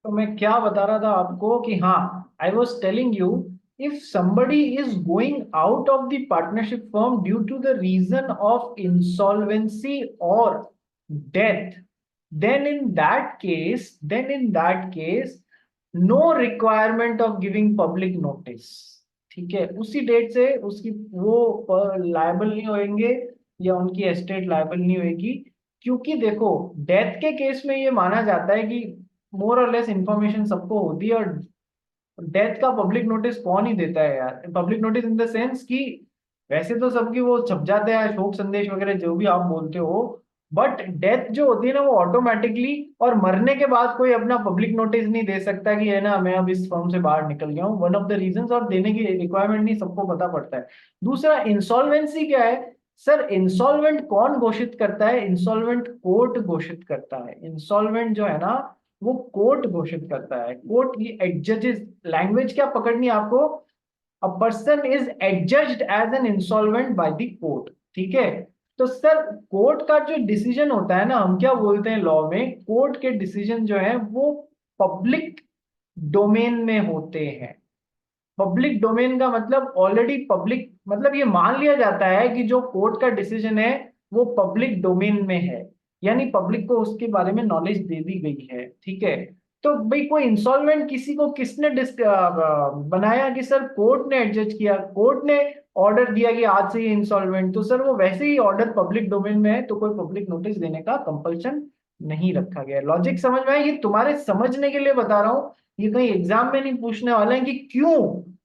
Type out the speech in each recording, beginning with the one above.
तो मैं क्या बता रहा था आपको कि हाँ, I was telling you, if somebody is going out of the partnership firm due to the reason of insolvency or death, then in that case no requirement of giving public notice। ठीक है, उसी date से उसकी वो liable नहीं होंगे या उनकी एस्टेट लायबल नहीं होगी। क्योंकि देखो, डेथ के केस में ये माना जाता है कि मोर और लेस इंफॉर्मेशन सबको होती है, और डेथ का पब्लिक नोटिस कौन ही देता है यार। Public notice in the sense कि वैसे तो सबकी वो छप जाते हैं शोक संदेश वगैरह जो भी आप बोलते हो, बट डेथ जो होती है ना वो ऑटोमेटिकली, और मरने के बाद कोई अपना पब्लिक नोटिस नहीं दे सकता कि है ना मैं अब इस फर्म से बाहर निकल गया हूँ। वन ऑफ द रीजंस, और देने की रिक्वायरमेंट नहीं सबको पता पड़ता है। दूसरा, इंसॉल्वेंसी क्या है? सर, इंसॉल्वेंट कौन घोषित करता है? इंसॉल्वेंट कोर्ट घोषित करता है। इंसॉल्वेंट जो है ना वो कोर्ट घोषित करता है। कोर्ट, ये एडजजेस, लैंग्वेज क्या पकड़नी है आपको, a person is adjudged as an insolvent by the court. ठीक है, तो सर कोर्ट का जो डिसीजन होता है ना, हम क्या बोलते हैं लॉ में, कोर्ट के डिसीजन जो है वो पब्लिक डोमेन में होते हैं। पब्लिक डोमेन का मतलब ऑलरेडी पब्लिक, मतलब ये मान लिया जाता है कि जो कोर्ट का डिसीजन है वो पब्लिक डोमेन में है, यानी पब्लिक को उसके बारे में नॉलेज दे दी गई है। ठीक है, तो भाई कोई इंसॉल्वेंट किसी को किसने बनाया कि सर कोर्ट ने एडजस्ट किया, कोर्ट ने ऑर्डर दिया कि आज से ये इंसॉल्वेंट, तो सर वो वैसे ही ऑर्डर पब्लिक डोमेन में है, तो कोई पब्लिक नोटिस देने का कंपल्शन नहीं रखा गया। लॉजिक समझ में आया? ये तुम्हारे समझने के लिए बता रहा हूँ, ये कहीं एग्जाम में नहीं पूछने वाला है कि क्यों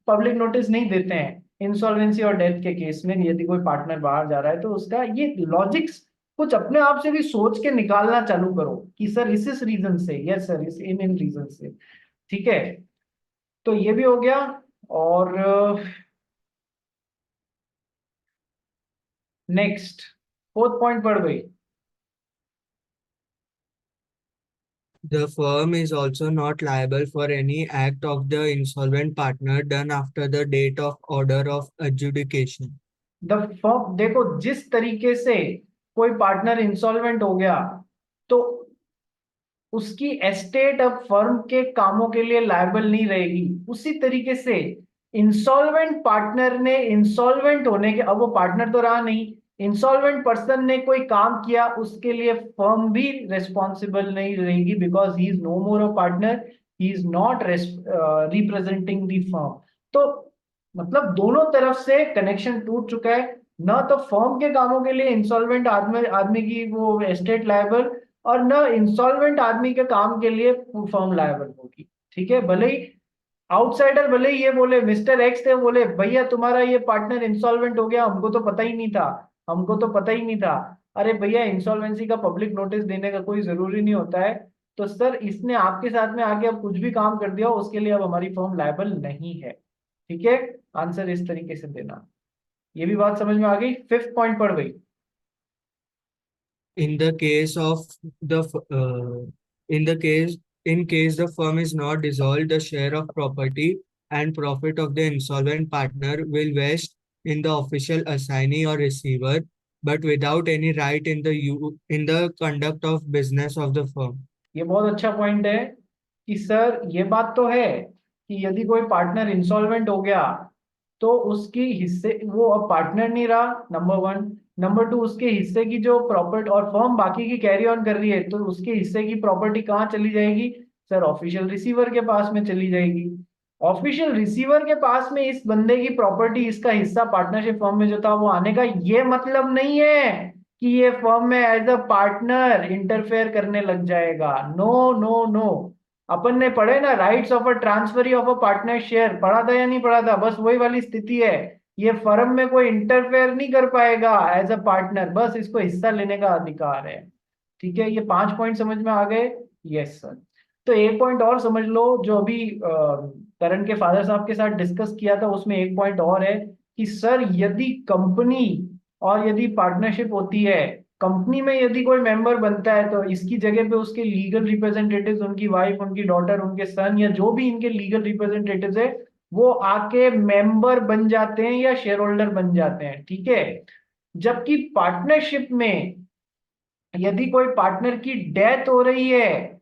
पब्लिक नोटिस नहीं देते हैं इंसॉल्वेंसी और डेथ के केस में। यदि कोई पार्टनर बाहर जा रहा है तो उसका ये लॉजिक्स कुछ अपने आप से भी सोच के निकालना चालू करो कि सर इस रीजन से, यस सर इस इन इन रीजन से। ठीक है, तो ये भी हो गया। और नेक्स्ट, फोर्थ पॉइंट पढ़ गई। The firm is also not liable for any act of the insolvent partner done after the date of order of adjudication. The firm, देखो जिस तरीके से कोई पार्टनर इंसॉल्वेंट हो गया तो उसकी एस्टेट अब फर्म के कामों के लिए लायबल नहीं रहेगी। उसी तरीके से इंसॉल्वेंट पार्टनर ने इंसॉल्वेंट होने के, अब वो पार्टनर तो रहा नहीं, इंसॉल्वेंट पर्सन ने कोई काम किया उसके लिए फर्म भी रेस्पॉन्सिबल नहीं रहेगी, because he is no more a partner, he is not representing the firm. तो मतलब दोनों तरफ से कनेक्शन टूट चुका है। ना तो फर्म के कामों के लिए इंसॉल्वेंट आदमी आदमी की वो एस्टेट लायबल, और न इंसॉल्वेंट आदमी के काम के लिए फर्म लायबल होगी। ठीक है, भले ही आउटसाइडर भले ही ये बोले, मिस्टर एक्स थे बोले भैया तुम्हारा ये पार्टनर इंसॉल्वेंट हो गया, हमको तो पता ही नहीं था, हमको तो पता ही नहीं था। अरे भैया, इंसॉल्वेंसी का पब्लिक नोटिस देने का कोई जरूरी नहीं होता है। तो सर इसने आपके साथ में आके अब कुछ भी काम कर दिया उसके लिए अब हमारी फर्म लायबल नहीं है। ठीक है, आंसर इस तरीके से देना। ये भी बात समझ में आ गई? फिफ्थ पॉइंट पढ़ गई। In the case of the in the case in case the firm is not dissolved, the share of property and profit of the insolvent partner will vest in the official assignee or receiver, but without any right in in the conduct of business of the firm. ये बहुत अच्छा point है कि sir ये बात तो है कि यदि कोई पार्टनर इंसॉल्वेंट हो गया तो उसकी हिस्से, वो अब पार्टनर नहीं रहा, नंबर वन। नंबर टू, उसके हिस्से की जो प्रॉपर्टी, और फर्म बाकी की कैरी ऑन कर रही है, तो उसके हिस्से की प्रॉपर्टी कहाँ चली जाएगी? सर ऑफिशियल रिसीवर के पास में चली जाएगी। ऑफिशियल रिसीवर के पास में इस बंदे की प्रॉपर्टी, इसका हिस्सा पार्टनरशिप फर्म में जो था वो आने का ये मतलब नहीं है कि ये फर्म में एज अ पार्टनर इंटरफेयर करने लग जाएगा। नो नो नो, अपन ने पढ़े ना, rights of a transferee of a partner share, पढ़ा था या नहीं पढ़ा था? बस वही वाली स्थिति है। ये फर्म में कोई इंटरफेयर नहीं कर पाएगा एज अ पार्टनर, बस इसको हिस्सा लेने का अधिकार है। ठीक है, ये 5 पॉइंट समझ में आ गए? Yes sir. तो एक पॉइंट और समझ लो, जो अभी करण के फादर साहब के साथ डिस्कस किया था, उसमें एक पॉइंट और है कि सर यदि कंपनी और यदि पार्टनरशिप होती है, कंपनी में यदि कोई मेंबर बनता है तो इसकी जगह पे उसके लीगल रिप्रेजेंटेटिव्स, उनकी वाइफ, उनकी डॉटर, उनके सन, या जो भी इनके लीगल रिप्रेजेंटेटिव्स है, वो आके मेंबर बन जाते हैं या शेयर होल्डर बन जाते हैं। ठीक है, जबकि पार्टनरशिप में यदि कोई पार्टनर की डेथ हो रही है,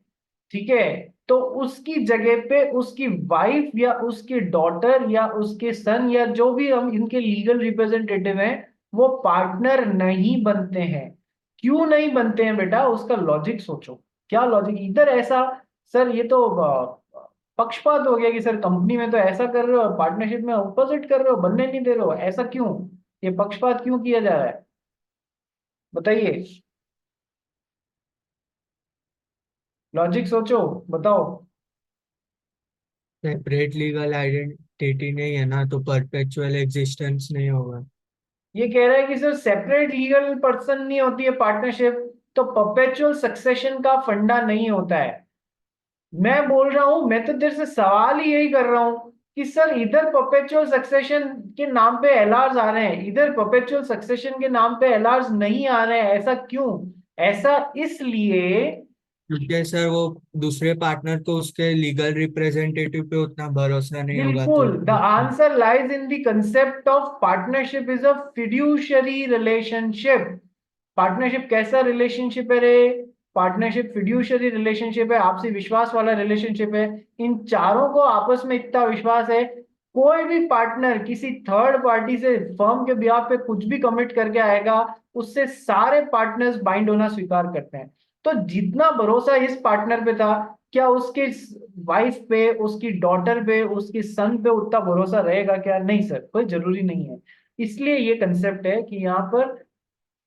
ठीक है, तो उसकी जगह पे उसकी वाइफ या उसकी डॉटर या उसके सन या जो भी हम इनके लीगल रिप्रेजेंटेटिव हैं वो पार्टनर नहीं बनते हैं। क्यों नहीं बनते हैं बेटा, उसका लॉजिक सोचो। क्या लॉजिक इधर ऐसा, सर ये तो पक्षपात हो गया कि सर कंपनी में तो ऐसा कर रहे हो और पार्टनरशिप में अपोजिट कर रहे हो, बनने नहीं दे रहे हो, ऐसा क्यों? ये पक्षपात क्यों किया जा रहा है, बताइए, लॉजिक सोचो, बताओ। सेपरेट लीगल आइडेंटिटी नहीं है ना, तो परपेचुअल एग्जिस्टेंस नहीं होगा। ये कह रहा है कि सर सेपरेट लीगल पर्सन नहीं होती है पार्टनरशिप, तो परपेचुअल सक्सेशन का फंडा नहीं होता है। मैं बोल रहा हूं, मैं तो तेरे से सवाल ही यही कर रहा हूं कि सर इधर परपेचुअल सक्सेशन के नाम पे एलआर्स आ रहे हैं, इधर परपेचुअल सक्सेशन के नाम पे एलआर्स नहीं आ रहे हैं, ऐसा क्यों? ऐसा इसलिए, क्योंकि सर वो दूसरे पार्टनर को उसके लीगल रिप्रेजेंटेटिव पे उतना भरोसा नहीं होगा तो। बिल्कुल, the answer lies in the concept of partnership is a fiduciary relationship. Partnership कैसा रिलेशनशिप है रे? पार्टनरशिप फिड्यूशरी रिलेशनशिप है, आपसी विश्वास वाला रिलेशनशिप है। इन चारों को आपस में इतना विश्वास है, कोई भी पार्टनर किसी थर्ड पार्टी से फर्म के बिहाफ पे कुछ भी कमिट करके आएगा, उससे सारे पार्टनर्स बाइंड होना स्वीकार करते हैं। तो जितना भरोसा इस पार्टनर पे था, क्या उसके वाइफ पे, उसकी डॉटर पे, उसके सन पे उतना भरोसा रहेगा क्या? नहीं सर, कोई जरूरी नहीं है। इसलिए ये कंसेप्ट है कि यहाँ पर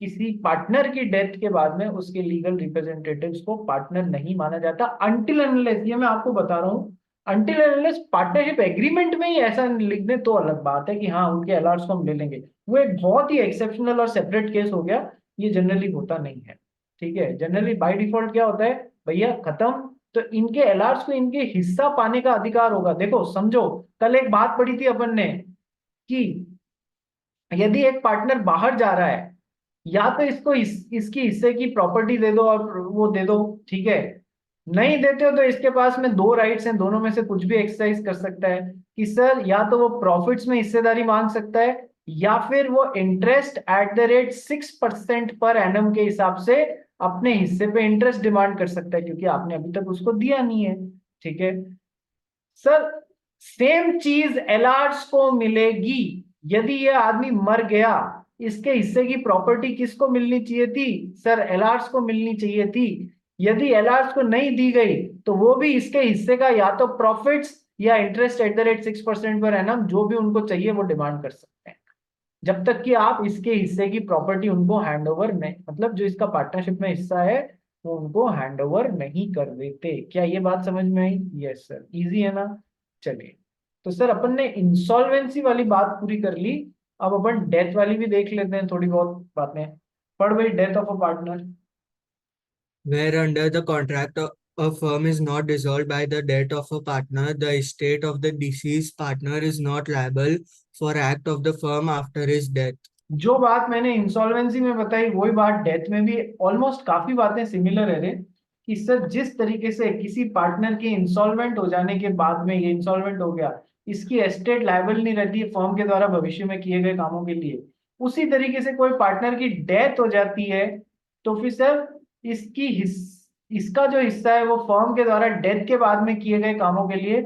किसी पार्टनर की डेथ के बाद में उसके लीगल रिप्रेजेंटेटिव्स को पार्टनर नहीं माना जाता, अनटिल अनलेस, ये मैं आपको बता रहा हूँ, अनटिल अनलेस पार्टनरशिप एग्रीमेंट में ही ऐसा लिख दे तो अलग बात है कि हाँ उनके अलर्ट्स को हम ले लेंगे। वो एक बहुत ही एक्सेप्शनल और सेपरेट केस हो गया, ये जनरली होता नहीं है। ठीक है, जनरली बाय डिफॉल्ट क्या होता है, भैया खत्म, तो इनके अलर्ट्स को इनके हिस्सा पाने का अधिकार होगा। देखो समझो, कल एक बात पढ़ी थी अपन ने कि यदि एक पार्टनर बाहर जा रहा है, या तो इसको इसकी हिस्से की प्रॉपर्टी दे दो और वो दे दो, ठीक है। नहीं देते हो तो इसके पास में दो राइट्स हैं, दोनों में से कुछ भी एक्सरसाइज कर सकता है कि सर या तो वो प्रॉफिट्स में हिस्सेदारी मांग सकता है, या फिर वो interest at the rate 6% per annum के हिसाब से अपने हिस्से पे इंटरेस्ट डिमांड कर सकता है, क्योंकि आपने अभी तक उसको दिया नहीं है। ठीक है सर, सेम चीज एलआर्स को मिलेगी। यदि ये आदमी मर गया, इसके हिस्से की प्रॉपर्टी किसको मिलनी चाहिए थी? सर एलआर्स को मिलनी चाहिए थी। यदि एलआर्स को नहीं दी गई, तो वो भी इसके हिस्से का या तो प्रॉफिट्स या interest at the rate 6% per annum, जो भी उनको चाहिए वो डिमांड कर सकते हैं, जब तक कि आप इसके हिस्से की प्रॉपर्टी उनको हैंड ओवर नहीं, मतलब जो इसका पार्टनरशिप में हिस्सा है वो उनको हैंड ओवर नहीं कर देते। क्या ये बात समझ में आई? यस सर, इजी है ना। चलिए, तो सर अपन ने इंसॉल्वेंसी वाली बात पूरी कर ली, अब अपन डेथ वाली भी देख लेते हैं, थोड़ी बहुत बातें पढ़ भाई, death of a partner. Where under the contract a firm is not dissolved by the death of a partner, the estate of the deceased partner is not liable for act of the firm after his death. जो बात मैंने insolvency में बताई वही बात death में भी, almost काफी बातें सिमिलर है रे, कि सर जिस तरीके से किसी पार्टनर के इंसॉल्वेंट हो जाने के बाद में ये इंसॉल्वेंट हो गया, इसकी एस्टेट लायबल नहीं रहती है फर्म के द्वारा भविष्य में किए गए कामों के लिए, उसी तरीके से कोई पार्टनर की डेथ हो जाती है तो फिर सर इसका जो हिस्सा है वो फर्म के द्वारा डेथ के बाद में किए गए कामों के लिए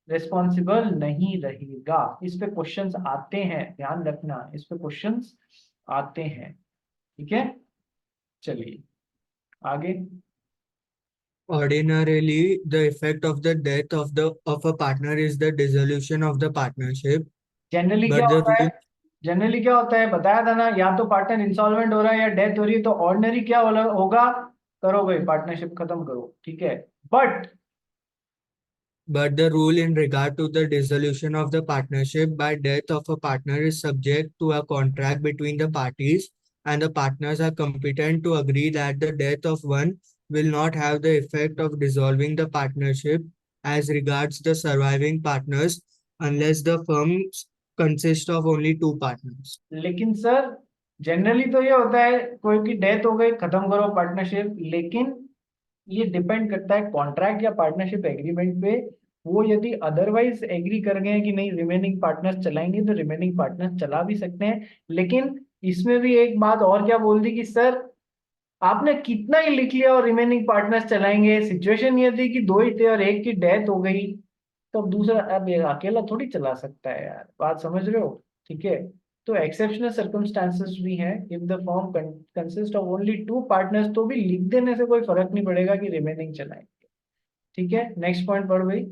रिस्पॉन्सिबल नहीं रहेगा। इस पे क्वेश्चंस आते हैं, ध्यान रखना, इस पे क्वेश्चंस आते हैं। ठीक है, चलिए आगे। Ordinarily, the effect of the death of a partner is the dissolution of the partnership, generally क्या but the होता है, rule जनरली क्या होता है बताया था ना, या तो पार्टनर इंसॉल्वेंट हो रहा है या डेथ हो रही है, तो ऑर्डिनरी क्या होगा, करो भाई पार्टनरशिप खत्म करो, ठीक है। But but the rule in regard to the dissolution of the partnership by death of a partner is subject to a contract between the parties, and the partners are competent to agree that the death of one will not have the effect of dissolving the partnership as regards the surviving partners unless the firms consist of only two partners. लेकिन sir generally तो ये होता है, कोई की death हो गई खत्म करो पार्टनरशिप, लेकिन ये डिपेंड करता है कॉन्ट्रैक्ट या पार्टनरशिप एग्रीमेंट पे। वो यदि अदरवाइज एग्री कर गए हैं कि नहीं रिमेनिंग पार्टनर्स चलाएंगे, तो रिमेनिंग पार्टनर्स चला भी सकते हैं। लेकिन इसमें भी एक बात और क्या बोल दी कि सर आपने कितना ही लिख लिया और रिमेनिंग पार्टनर्स चलाएंगे, सिचुएशन ये थी कि दो ही थे और एक की डेथ हो गई, तो अब दूसरा अब ये अकेला थोड़ी चला सकता है यार, बात समझ रहे हो? ठीक है, तो एक्सेप्शनल सर्कमस्टांसेस भी हैं, if the firm consist of only two partners, तो भी लिख देने से कोई फर्क नहीं पड़ेगा कि रिमेनिंग चलाएंगे। ठीक है, नेक्स्ट पॉइंट पढ़ भाई।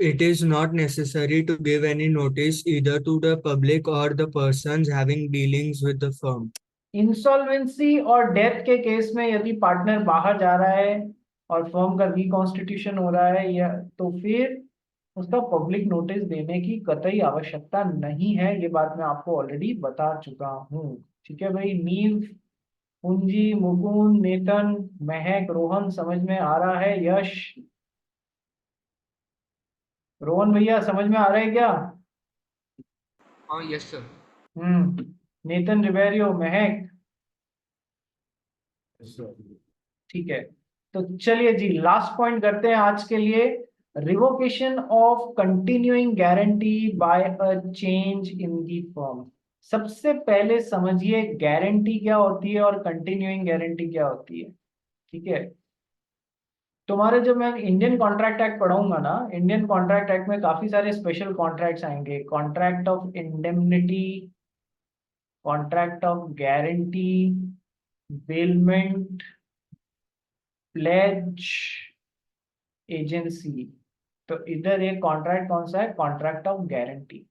It is not necessary to give any notice either to the public or the persons having dealings with the firm. Insolvency और डेथ के केस में यदि पार्टनर बाहर जा रहा है और फर्म का रिकॉन्स्टिट्यूशन हो रहा है, या तो फिर उसका पब्लिक नोटिस देने की कतई आवश्यकता नहीं है, ये बात मैं आपको ऑलरेडी बता चुका हूँ। ठीक है भाई, नीव, पूंजी, मुकुंद, नेतन, महक, रोहन, समझ में आ रहा है? यश, रोहन भैया समझ में आ रहा है क्या? हाँ यस सर। नेतन, रिबेरियो, महक, ठीक है। तो चलिए जी, लास्ट पॉइंट करते हैं आज के लिए, revocation of continuing guarantee bye a change in the firm. सबसे पहले समझिए गारंटी क्या होती है और कंटिन्यूइंग गारंटी क्या होती है। ठीक है, तुम्हारे जब मैं इंडियन कॉन्ट्रैक्ट एक्ट पढ़ाऊंगा ना, इंडियन कॉन्ट्रैक्ट एक्ट में काफी सारे स्पेशल कॉन्ट्रैक्ट्स आएंगे, contract of indemnity, contract of guarantee, bailment, pledge, agency. तो इधर एक कॉन्ट्रैक्ट कौन सा है? Contract of guarantee.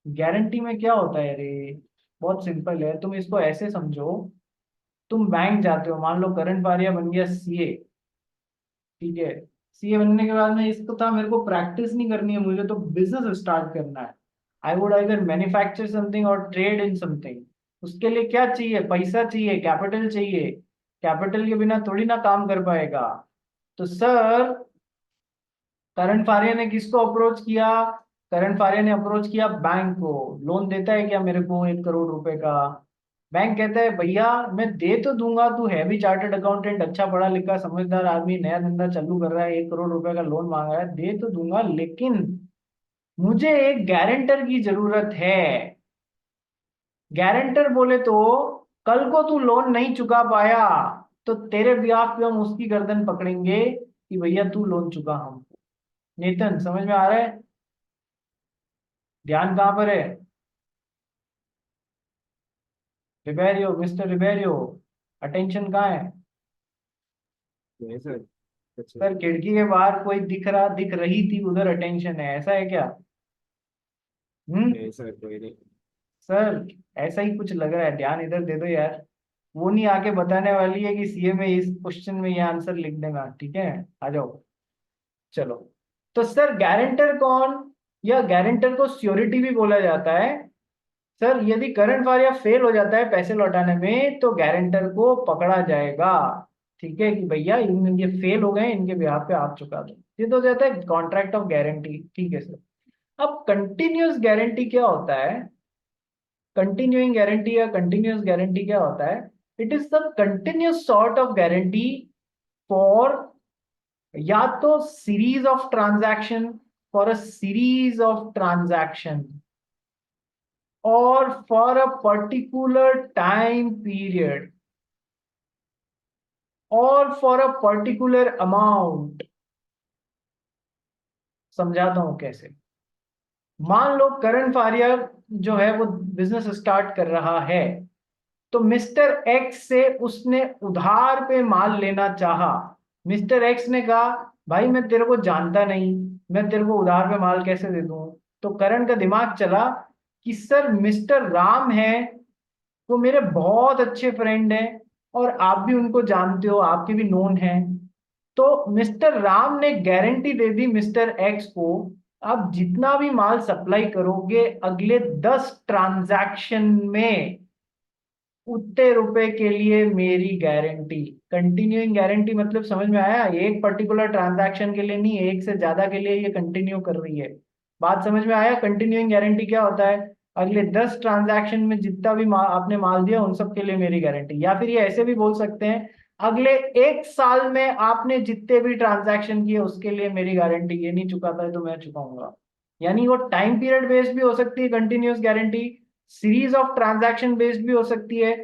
गारंटी में क्या होता है रे? बहुत सिंपल है, तुम इसको ऐसे समझो, तुम बैंक जाते हो, मान लो करण पारिया बन गया सीए। ठीक है, सीए बनने के बाद में इसको था मेरे को प्रैक्टिस नहीं करनी है, मुझे तो बिजनेस स्टार्ट करना है, I would either manufacture something और ट्रेड इन समथिंग। उसके लिए क्या चाहिए? पैसा चाहिए, कैपिटल चाहिए, कैपिटल के बिना थोड़ी ना काम कर पाएगा। तो सर, करण फारिया ने किसको अप्रोच किया? करण फारिया ने अप्रोच किया बैंक को। लोन देता है क्या मेरे को 1 करोड़ रुपए का? बैंक कहता है भैया मैं दे तो दूंगा, तू है भी चार्टर्ड अकाउंटेंट, अच्छा पढ़ा लिखा समझदार आदमी, नया धंधा चालू कर रहा है, 1 करोड़ रुपए का लोन मांग रहा है, दे तो दूंगा, लेकिन मुझे एक गारंटर की जरूरत है। गारंटर बोले तो कल को तू लोन नहीं चुका पाया तो तेरे ब्याह पे हम उसकी गर्दन पकड़ेंगे कि भैया तू लोन चुका हमको। नेतन समझ में आ रहा है? ध्यान कहाँ पर है? रिबेरियो, मिस्टर रिबेरियो, अटेंशन कहाँ है? नहीं सर। अच्छा। सर खिड़की के बाहर कोई दिख रही थी, उधर अटेंशन है, ऐसा है क्या? नहीं सर कोई नहीं। सर ऐसा ही कुछ लग रहा है, ध्यान इधर दे दो यार। वो नहीं आके बताने वाली है कि सीए में इस क्वेश्चन में ये आंसर लिख देना, ठीक है? आ जाओ, चलो। तो सर गारंटर कौन, या गारंटर को श्योरिटी भी बोला जाता है। सर यदि करंट वारिया फेल हो जाता है पैसे लौटाने में, तो गारंटर को पकड़ा जाएगा। ठीक है, कि भैया ये फेल हो गए, इनके ब्याह पे आप चुका दो। ये तो हो जाता है कॉन्ट्रैक्ट ऑफ गारंटी। ठीक है सर। अब कंटिन्यूअस गारंटी क्या होता है? कंटिन्यूइंग गारंटी या कंटिन्यूअस गारंटी क्या होता है? It is the continuous sort of guarantee for, या तो series of transaction, for a series of transaction, or for a particular time period, or for a particular amount। समझाता हूं कैसे। मान लो करण फारिया जो है वो बिजनेस स्टार्ट कर रहा है, तो मिस्टर एक्स से उसने उधार पे माल लेना चाहा। मिस्टर एक्स ने कहा भाई मैं तेरे को जानता नहीं, मैं तेरे को उधार पे माल कैसे दे दूं? तो करण का दिमाग चला कि सर मिस्टर राम है, वो मेरे बहुत अच्छे फ्रेंड हैं, और आप भी उनको जानते हो, आपके भी नोन हैं। तो मिस्टर राम ने गारंटी दे दी मिस्टर एक्स को, आप जितना भी माल सप्लाई करोगे अगले 10 ट्रांजैक्शन में, उतने रुपए के लिए मेरी गारंटी। कंटिन्यूइंग गारंटी मतलब समझ में आया? एक पर्टिकुलर ट्रांजैक्शन के लिए नहीं, एक से ज्यादा के लिए ये कंटिन्यू कर रही है। बात समझ में आया? कंटिन्यूइंग गारंटी क्या होता है? अगले 10 ट्रांजैक्शन में जितना भी आपने माल दिया उन सब के लिए मेरी गारंटी। या फिर ये ऐसे भी बोल सकते हैं, अगले 1 साल में आपने जितने भी ट्रांजैक्शन किए उसके लिए मेरी गारंटी, ये नहीं चुकाता है तो मैं चुकाऊंगा। यानी वो टाइम पीरियड बेस्ड भी हो सकती है continuous guarantee, series of transaction based भी हो सकती है,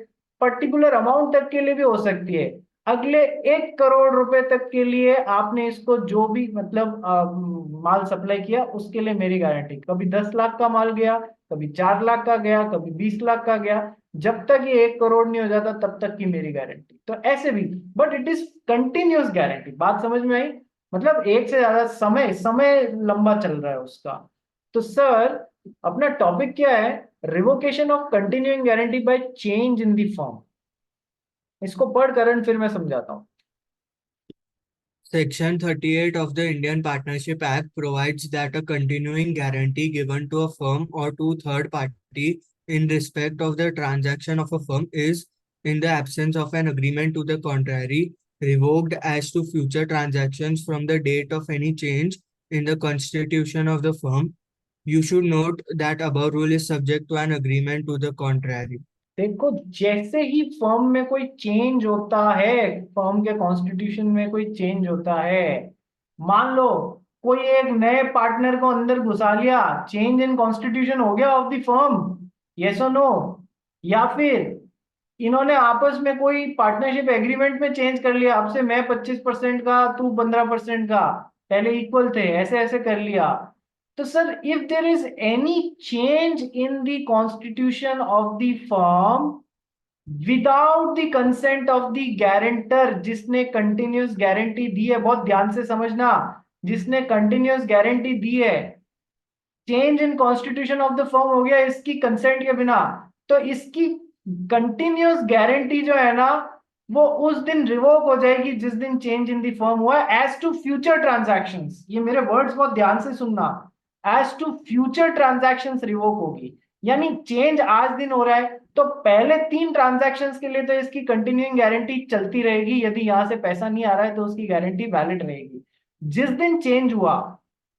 पर्टिकुलर अमाउंट तक के लिए भी हो सकती है। अगले 1 करोड़ रुपए तक के लिए आपने इसको जो भी मतलब माल सप्लाई किया उसके लिए मेरी गारंटी। कभी 10 लाख का माल गया, कभी 4 लाख का गया, कभी 20 लाख का गया, जब तक ये 1 करोड़ नहीं हो जाता तब तक की मेरी गारंटी। तो ऐसे भी, but it is continuous guarantee. बात समझ में आई? मतलब एक से ज्यादा समय समय लंबा चल रहा है उसका। तो सर अपना टॉपिक क्या है? Revocation of continuing guarantee by change in the form. इसको पढ़ कर फिर मैं समझाता हूँ। Section 38 of the Indian Partnership Act provides that a continuing guarantee given to a firm or to third party in respect of the transaction of a firm is, in the absence of an agreement to the contrary, revoked as to future transactions from the date of any change in the constitution of the firm. You should note that above rule is subject to an agreement to the contrary. देखो, जैसे ही firm में कोई change होता है, firm के constitution में कोई change होता है, मान लो कोई एक नए पार्टनर को अंदर घुसा लिया, चेंज इन कॉन्स्टिट्यूशन हो गया ऑफ द फर्म, यस और नो? या फिर इन्होंने आपस में कोई पार्टनरशिप एग्रीमेंट में चेंज कर लिया, अब से मैं 25% का, तू 15% का, पहले इक्वल थे, ऐसे ऐसे कर लिया। तो sir if there is any change in the constitution of the firm without the consent of the guarantor, जिसने कंटिन्यूस गारंटी दी है, बहुत ध्यान से समझना, जिसने कंटिन्यूस गारंटी दी है, change in constitution of the firm हो गया इसकी कंसेंट के बिना, तो इसकी कंटिन्यूस गारंटी जो है ना, वो उस दिन रिवोक हो जाएगी जिस दिन चेंज इन द फर्म हुआ है, एज टू फ्यूचर ट्रांजैक्शंस। ये मेरे वर्ड्स बहुत ध्यान से सुनना, as to future transactions revoke होगी। यानी चेंज आज दिन हो रहा है तो पहले 3 ट्रांजैक्शंस के लिए तो इसकी कंटिन्यूइंग गारंटी चलती रहेगी, यदि यहां से पैसा नहीं आ रहा है तो उसकी गारंटी वैलिड रहेगी। जिस दिन चेंज हुआ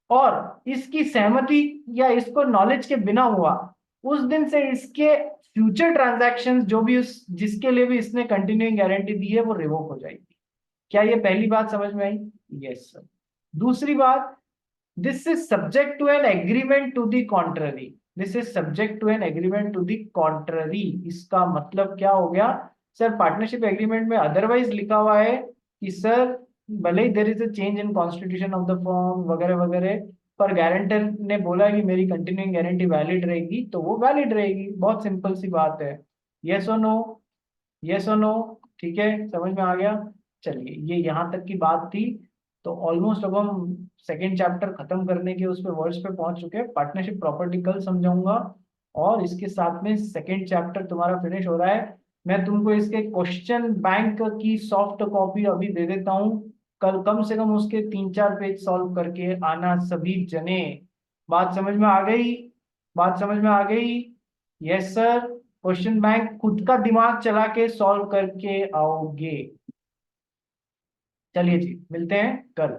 और इसकी सहमति या इसको नॉलेज के बिना हुआ, उस दिन से इसके फ्यूचर ट्रांजैक्शंस जो भी उस जिसके लिए भी इसने कंटिन्यूइंग गारंटी दी है वो रिवोक हो जाएगी। क्या ये पहली बात समझ में आई? Yes sir. दूसरी बात, this is subject to an agreement to the contrary. This is subject to an agreement to the contrary. इसका मतलब क्या हो गया सर? पार्टनरशिप एग्रीमेंट में अदरवाइज लिखा हुआ है कि सर भले ही there is a change in constitution of the firm वगैरह वगैरह, पर गारंटर ने बोला कि मेरी कंटिन्यूइंग गारंटी वैलिड रहेगी, तो वो वैलिड रहेगी। बहुत सिंपल सी बात है। यस और नो? यस और नो? ठीक है, समझ में आ गया? चलिए, ये यहाँ तक की बात थी। तो ऑलमोस्ट अब हम सेकेंड चैप्टर खत्म करने के उस पे वर्ड्स पे पहुंच चुके हैं। पार्टनरशिप प्रॉपर्टी कल समझाऊंगा और इसके साथ में सेकेंड चैप्टर तुम्हारा फिनिश हो रहा है। मैं तुमको इसके क्वेश्चन बैंक की सॉफ्ट कॉपी अभी दे देता हूँ, कल कम से कम उसके 3-4 पेज सॉल्व करके आना सभी जने। बात समझ में आ गई? बात समझ में आ गई? Yes sir. क्वेश्चन बैंक खुद का दिमाग चला के सॉल्व करके आओगे। चलिए जी, मिलते हैं कल।